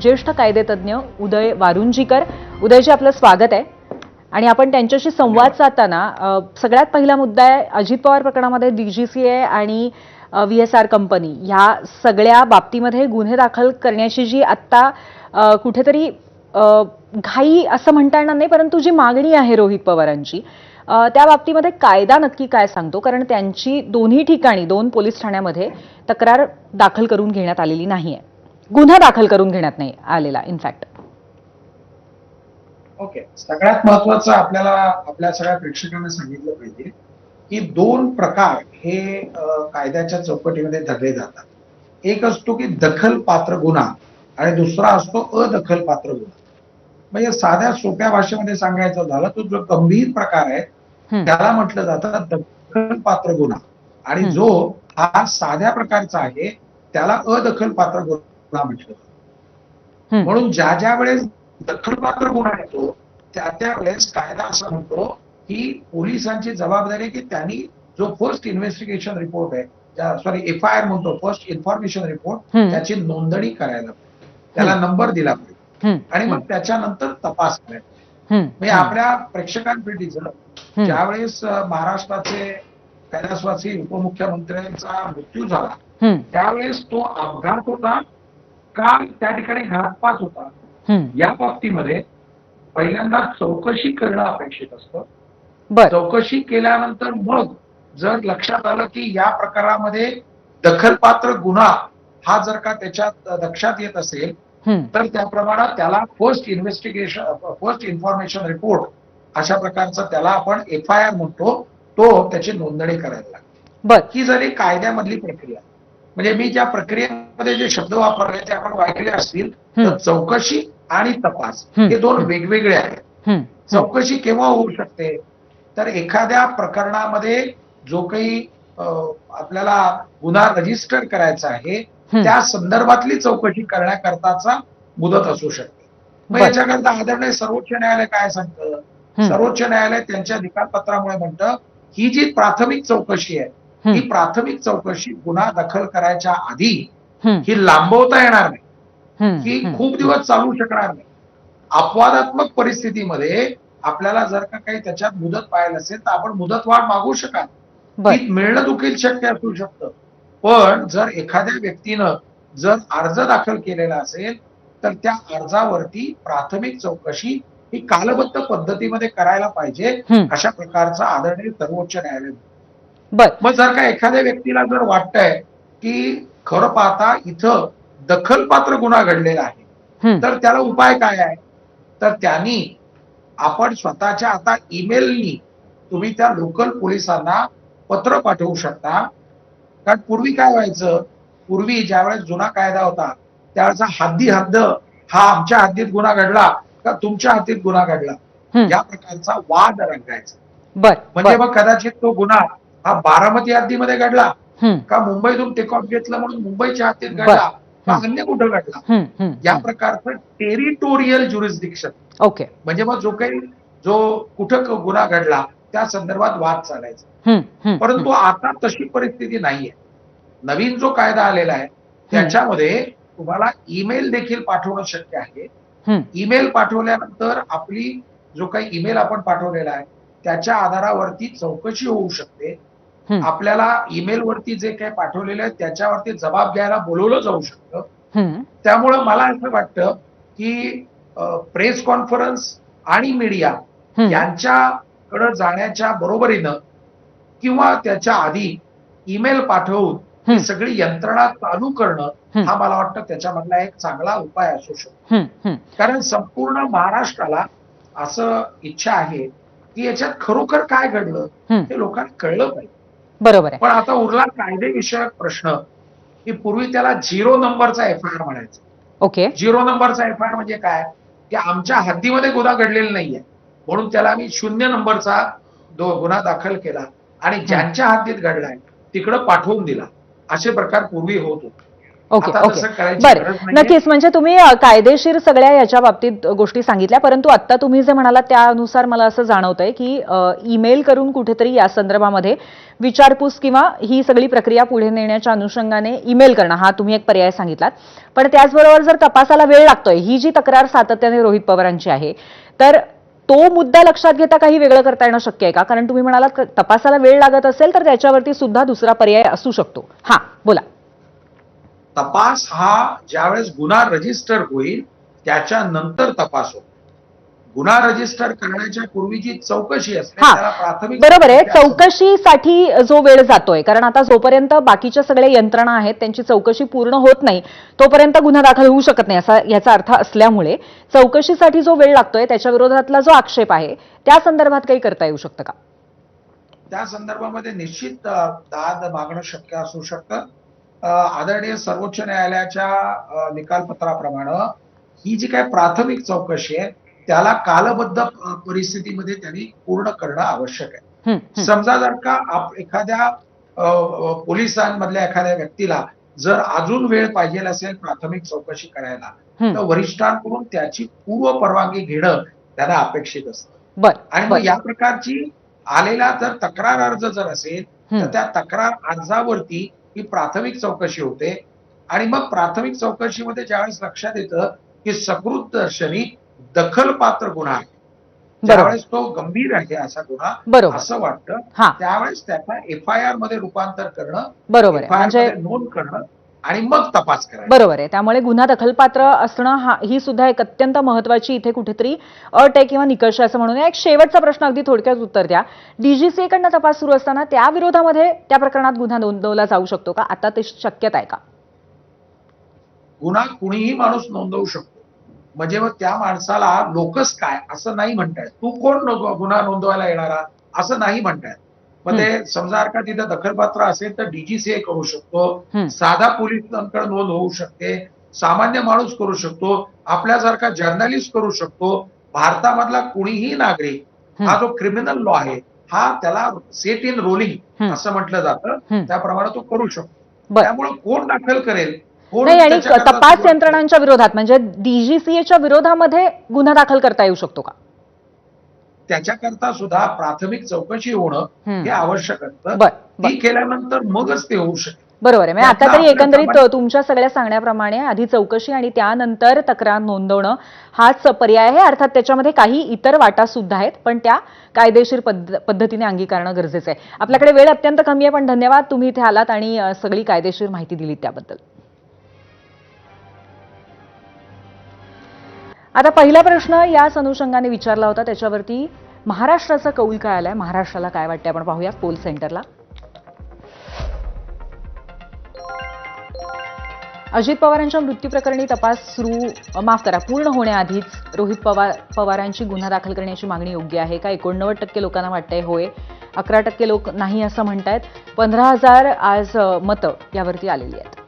ज्येष्ठ कायदेतज्ञ उदय वारुंजीकर. उदयजी, आपलं स्वागत आहे. आणि आपण त्यांच्याशी संवाद साधताना सगळ्यात पहिला मुद्दा आहे अजित पवार प्रकरणामध्ये डीजीसीए आणि व्हीएसआर कंपनी ह्या सगळ्या बाबतीमध्ये गुन्हे दाखल करण्याची जी आत्ता कुठेतरी घाई असं म्हणता येणार नाही, परंतु जी मागणी आहे रोहित पवारांची त्या बाबतीमध्ये कायदा नक्की काय सांगतो? कारण त्यांची दोन्ही ठिकाणी 2 पोलीस ठाण्यामध्ये तक्रार दाखल करून घेण्यात आलेली नाहीये, गुन्हा दाखल करून घेण्यात नाही आलेला इनफॅक्ट. ओके, सगळ्यात महत्वाचं आपल्याला आपल्या सगळ्या प्रेक्षकांना सांगितलं पाहिजे की 2 प्रकार हे कायद्याच्या चौकटीमध्ये धरले जातात. एक असतो की दखलपात्र गुन्हा आणि दुसरा असतो अदखलपात्र गुन्हा. म्हणजे साध्या सोप्या भाषेमध्ये सांगायचं झालं तर जो गंभीर प्रकार आहे त्याला म्हटलं जातं दखलपात्र गुन्हा, आणि जो हा साध्या प्रकारचा आहे त्याला अदखलपात्र गुन्हा म्हटलं जातं. म्हणून ज्या वेळेस दखलपात्र गुन्हा येतो त्या वेळेस कायदा असं म्हणतो की पोलिसांची जबाबदारी की त्यांनी जो फर्स्ट इन्व्हेस्टिगेशन रिपोर्ट आहे, सॉरी FIR म्हणतो, फर्स्ट इन्फॉर्मेशन रिपोर्ट, त्याची नोंदणी करायला पाहिजे, त्याला नंबर दिला पाहिजे आणि मग त्याच्यानंतर तपास करायला. म्हणजे आपल्या प्रेक्षकांपेटीचं ज्यावेळेस महाराष्ट्राचे कैलासवासी उपमुख्यमंत्र्यांचा मृत्यू झाला त्यावेळेस तो अपघात होता का त्या ठिकाणी घातपात होता, या बाबतीमध्ये पहिल्यांदा चौकशी करणं अपेक्षित असतं. चौकशी केल्यानंतर मग जर लक्षात आलं की या प्रकारामध्ये दखलपात्र गुन्हा हा जर का त्याच्यात लक्षात येत असेल तर त्याप्रमाणे त्याला फर्स्ट इन्फॉर्मेशन रिपोर्ट अशा प्रकारचा त्याला आपण FIR म्हणतो, तो त्याची नोंदणी करायला लागते. ही झाली कायद्यामधली प्रक्रिया. म्हणजे मी ज्या प्रक्रियेमध्ये जे शब्द वापरले ते आपण वाचले असतील तर चौकशी आणि तपास हे 2 वेगवेगळे आहेत. चौकशी केव्हा होऊ शकते तर एखाद्या प्रकरणामध्ये जो काही आपल्याला गुन्हा रजिस्टर करायचा आहे त्या संदर्भातली चौकशी करण्याकरताचा मुदत असू शकते. मग याच्याकरता आदरणीय सर्वोच्च न्यायालय काय सांगतं? सर्वोच्च न्यायालय त्यांच्या निकालपत्रामुळे म्हणतं ही जी प्राथमिक चौकशी आहे ही प्राथमिक चौकशी गुन्हा दाखल करायच्या आधी ही लांबवता येणार नाही, ही खूप दिवस चालू शकणार नाही. अपवादात्मक परिस्थितीमध्ये आपल्याला जर का काही त्याच्यात मुदत पाहिजे असेल तर आपण मुदतवाढ मागू शकाल, ती मिळणं देखील शक्य असू शकतं. पण जर एखाद्या व्यक्तीनं जर अर्ज दाखल केलेला असेल तर त्या अर्जावरती प्राथमिक चौकशी ही कालबद्ध पद्धतीमध्ये करायला पाहिजे अशा प्रकारचा आदरणीय सर्वोच्च न्यायालय. मग जर का एखाद्या व्यक्तीला जर वाटतंय की खरं पाहता इथं दखलपात्र गुन्हा घडलेला आहे तर त्याला उपाय काय आहे तर त्यांनी आपण स्वतःच्या आता ईमेलनी तुम्ही त्या लोकल पोलिसांना पत्र पाठवू शकता. कारण पूर्वी काय व्हायचं, पूर्वी ज्यावेळेस जुना कायदा होता त्यावेळेचा हद्द हा आमच्या हद्दीत गुन्हा घडला का तुमच्या हद्दीत गुन्हा घडला या प्रकारचा वाद रंगायचा. म्हणजे मग कदाचित तो गुन्हा हा बारामती हद्दीमध्ये घडला का मुंबईतून टेक ऑफ घेतलं म्हणून मुंबईच्या हद्दीत घडला का अन्य कुठं घडला, या प्रकारचं टेरिटोरियल ज्युरिस्डिक्शन. ओके, म्हणजे मग जो कुठं गुन्हा घडला त्या संदर्भात वाद चालायचा. परंतु आता तशी परिस्थिती नाहीये. नवीन जो कायदा आलेला आहे त्याच्यामध्ये तुम्हाला ईमेल देखील पाठवणं शक्य आहे. ईमेल पाठवल्यानंतर आपली जो काही ईमेल आपण पाठवलेला आहे त्याच्या आधारावरती चौकशी होऊ शकते. आपल्याला ईमेल वरती जे काही पाठवलेलं आहे त्याच्यावरती जबाब द्यायला बोलवलं जाऊ शकतं. त्यामुळं मला असं वाटतं की प्रेस कॉन्फरन्स आणि मीडिया यांच्याकडे जाण्याच्या बरोबरीनं किंवा त्याच्या आधी ईमेल पाठवून ही सगळी यंत्रणा चालू करणं हा मला वाटतं त्याच्यामधला एक चांगला उपाय असू शकतो. कारण संपूर्ण महाराष्ट्राला असं इच्छा आहे की याच्यात खरोखर काय घडलं हे लोकांना कळलं पाहिजे. बरोबर आहे. पण आता उरला कायदेविषयक प्रश्न की पूर्वी त्याला 0 नंबरचा FIR म्हणायचं. ओके, 0 नंबरचा FIR म्हणजे काय की आमच्या हद्दीमध्ये गुन्हा घडलेला नाहीये म्हणून त्याला आम्ही 0 नंबरचा गुन्हा दाखल केला आणि ज्यांच्या हद्दीत घडलाय तिकडं पाठवून दिला, असे प्रकार पूर्वी होत होते. ओके आता ओके तसं करायची बरं गरज नाहीये. नक्कीच म्हणजे तुम्ही कायदेशीर सगळ्या याच्या बाबतीत गोष्टी सांगितल्या परंतु आता तुम्ही जे म्हणालात त्यानुसार मला असं जाणवतंय की ईमेल करून कुठेतरी या संदर्भामध्ये विचारपूस किंवा ही सगळी प्रक्रिया पुढे नेण्याच्या अनुषंगाने ईमेल करणं हा तुम्ही एक पर्याय सांगितलात पण त्याचबरोबर जर तपासाला वेळ लागतोय ही जी तक्रार सातत्याने रोहित पवारांची आहे तर तो मुद्दा लक्षात घेता काही वेगळं करता येणं शक्य आहे का कारण तुम्ही म्हणालात तपासाला वेळ लागत असेल तर त्याच्यावरती सुद्धा दुसरा पर्याय असू शकतो हा बोला तपास हा ज्यावेळेस गुन्हा रजिस्टर होईल त्याच्यानंतर तपास होतो. गुन्हा रजिस्टर करण्याच्या पूर्वी जी चौकशी असते हा त्याला प्राथमिक बरोबर आहे चौकशी असं म्हणतात. चौकशीसाठी जो वेळ जातोय कारण आता जोपर्यंत बाकीच्या सगळ्या यंत्रणा आहेत त्यांची चौकशी पूर्ण होत नाही तोपर्यंत गुन्हा दाखल होऊ शकत नाही असा याचा अर्थ असल्यामुळे चौकशीसाठी जो वेळ लागतोय त्याच्या विरोधातला जो आक्षेप आहे त्या संदर्भात काही करता येऊ शकतं का त्या संदर्भामध्ये निश्चित दाद मागणं शक्य असू शकतं. आदरणीय सर्वोच्च न्यायालयाच्या निकालपत्राप्रमाणे ही जी काही प्राथमिक चौकशी आहे त्याला कालबद्ध परिस्थितीमध्ये त्यांनी पूर्ण करणं आवश्यक आहे. समजा जर का एखाद्या पोलिसांमधल्या एखाद्या व्यक्तीला जर अजून वेळ पाहिजे असेल प्राथमिक चौकशी करायला तर वरिष्ठांकडून त्याची पूर्व परवानगी घेणं त्यांना अपेक्षित असतं. आणि मग या प्रकारची आलेला जर तक्रार अर्ज जर असेल तर त्या तक्रार अर्जावरती ही प्राथमिक चौकशी होते आणि मग प्राथमिक चौकशीमध्ये ज्यावेळेस लक्षात येतं की सकृत दर्शनी दखलपात्र गुन्हा आहे ज्यावेळेस तो गंभीर आहे असा गुन्हा असं वाटतं त्यावेळेस त्याचा FIR मध्ये रूपांतर करणं बरोबर FIR मध्ये नोंद करणं आणि मग तपास करायचा बरोबर आहे त्यामुळे गुन्हा दखलपात्र असणं ही सुद्धा एक अत्यंत महत्वाची इथे कुठेतरी अट आहे किंवा निकष असं म्हणून एक शेवटचा प्रश्न अगदी थोडक्यात उत्तर द्या DGCA कडनं तपास सुरू असताना त्या विरोधामध्ये त्या प्रकरणात गुन्हा नोंदवला जाऊ शकतो का आता ते शक्यता आहे का गुन्हा कुणीही माणूस नोंदवू शकतो म्हणजे मग त्या माणसाला लोकच काय असं नाही म्हणतायत तू कोण गुन्हा नोंदवायला येणारा असं नाही म्हणतायत मग ते समजा का तिथं दखलपात्र असेल तर DGCA करू शकतो साधा पोलिसांकडे नोंद होऊ शकते सामान्य माणूस करू शकतो आपल्यासारखा जर्नलिस्ट करू शकतो भारतामधला कुणीही नागरिक हा जो क्रिमिनल लॉ आहे हा त्याला सेट इन रोलिंग असं म्हटलं जातं त्याप्रमाणे तो करू शकतो त्यामुळे कोण दाखल करेल नाही आणि तपास यंत्रणांच्या विरोधात म्हणजे DGCAच्या विरोधामध्ये गुन्हा दाखल करता येऊ शकतो का त्याच्याकरता सुद्धा प्राथमिक चौकशी होणं हे आवश्यक असतं ती केल्यानंतर मगच ते होऊ शकते बरोबर आहे म्हणजे आता तरी एकंदरीत तुमच्या सगळ्या सांगण्याप्रमाणे आधी चौकशी आणि त्यानंतर तक्रार नोंदवणं हाच पर्याय आहे अर्थात त्याच्यामध्ये काही इतर वाटा सुद्धा आहेत पण त्या कायदेशीर पद्धतीने अंगीकारणं गरजेचं आहे आपल्याकडे वेळ अत्यंत कमी आहे पण धन्यवाद तुम्ही इथे आलात आणि सगळी कायदेशीर माहिती दिलीत त्याबद्दल आता पहिला प्रश्न याच अनुषंगाने विचारला होता त्याच्यावरती महाराष्ट्राचा कौल काय आलाय महाराष्ट्राला काय वाटतंय आपण पाहूया पोल सेंटरला अजित पवारांच्या मृत्यू प्रकरणी तपास पूर्ण होण्याआधीच रोहित पवारांची गुन्हा दाखल करण्याची मागणी योग्य आहे का 89% लोकांना वाटतंय होय 11% लोक नाही असं म्हणतायत 15,000 आज मतं यावरती आलेली आहेत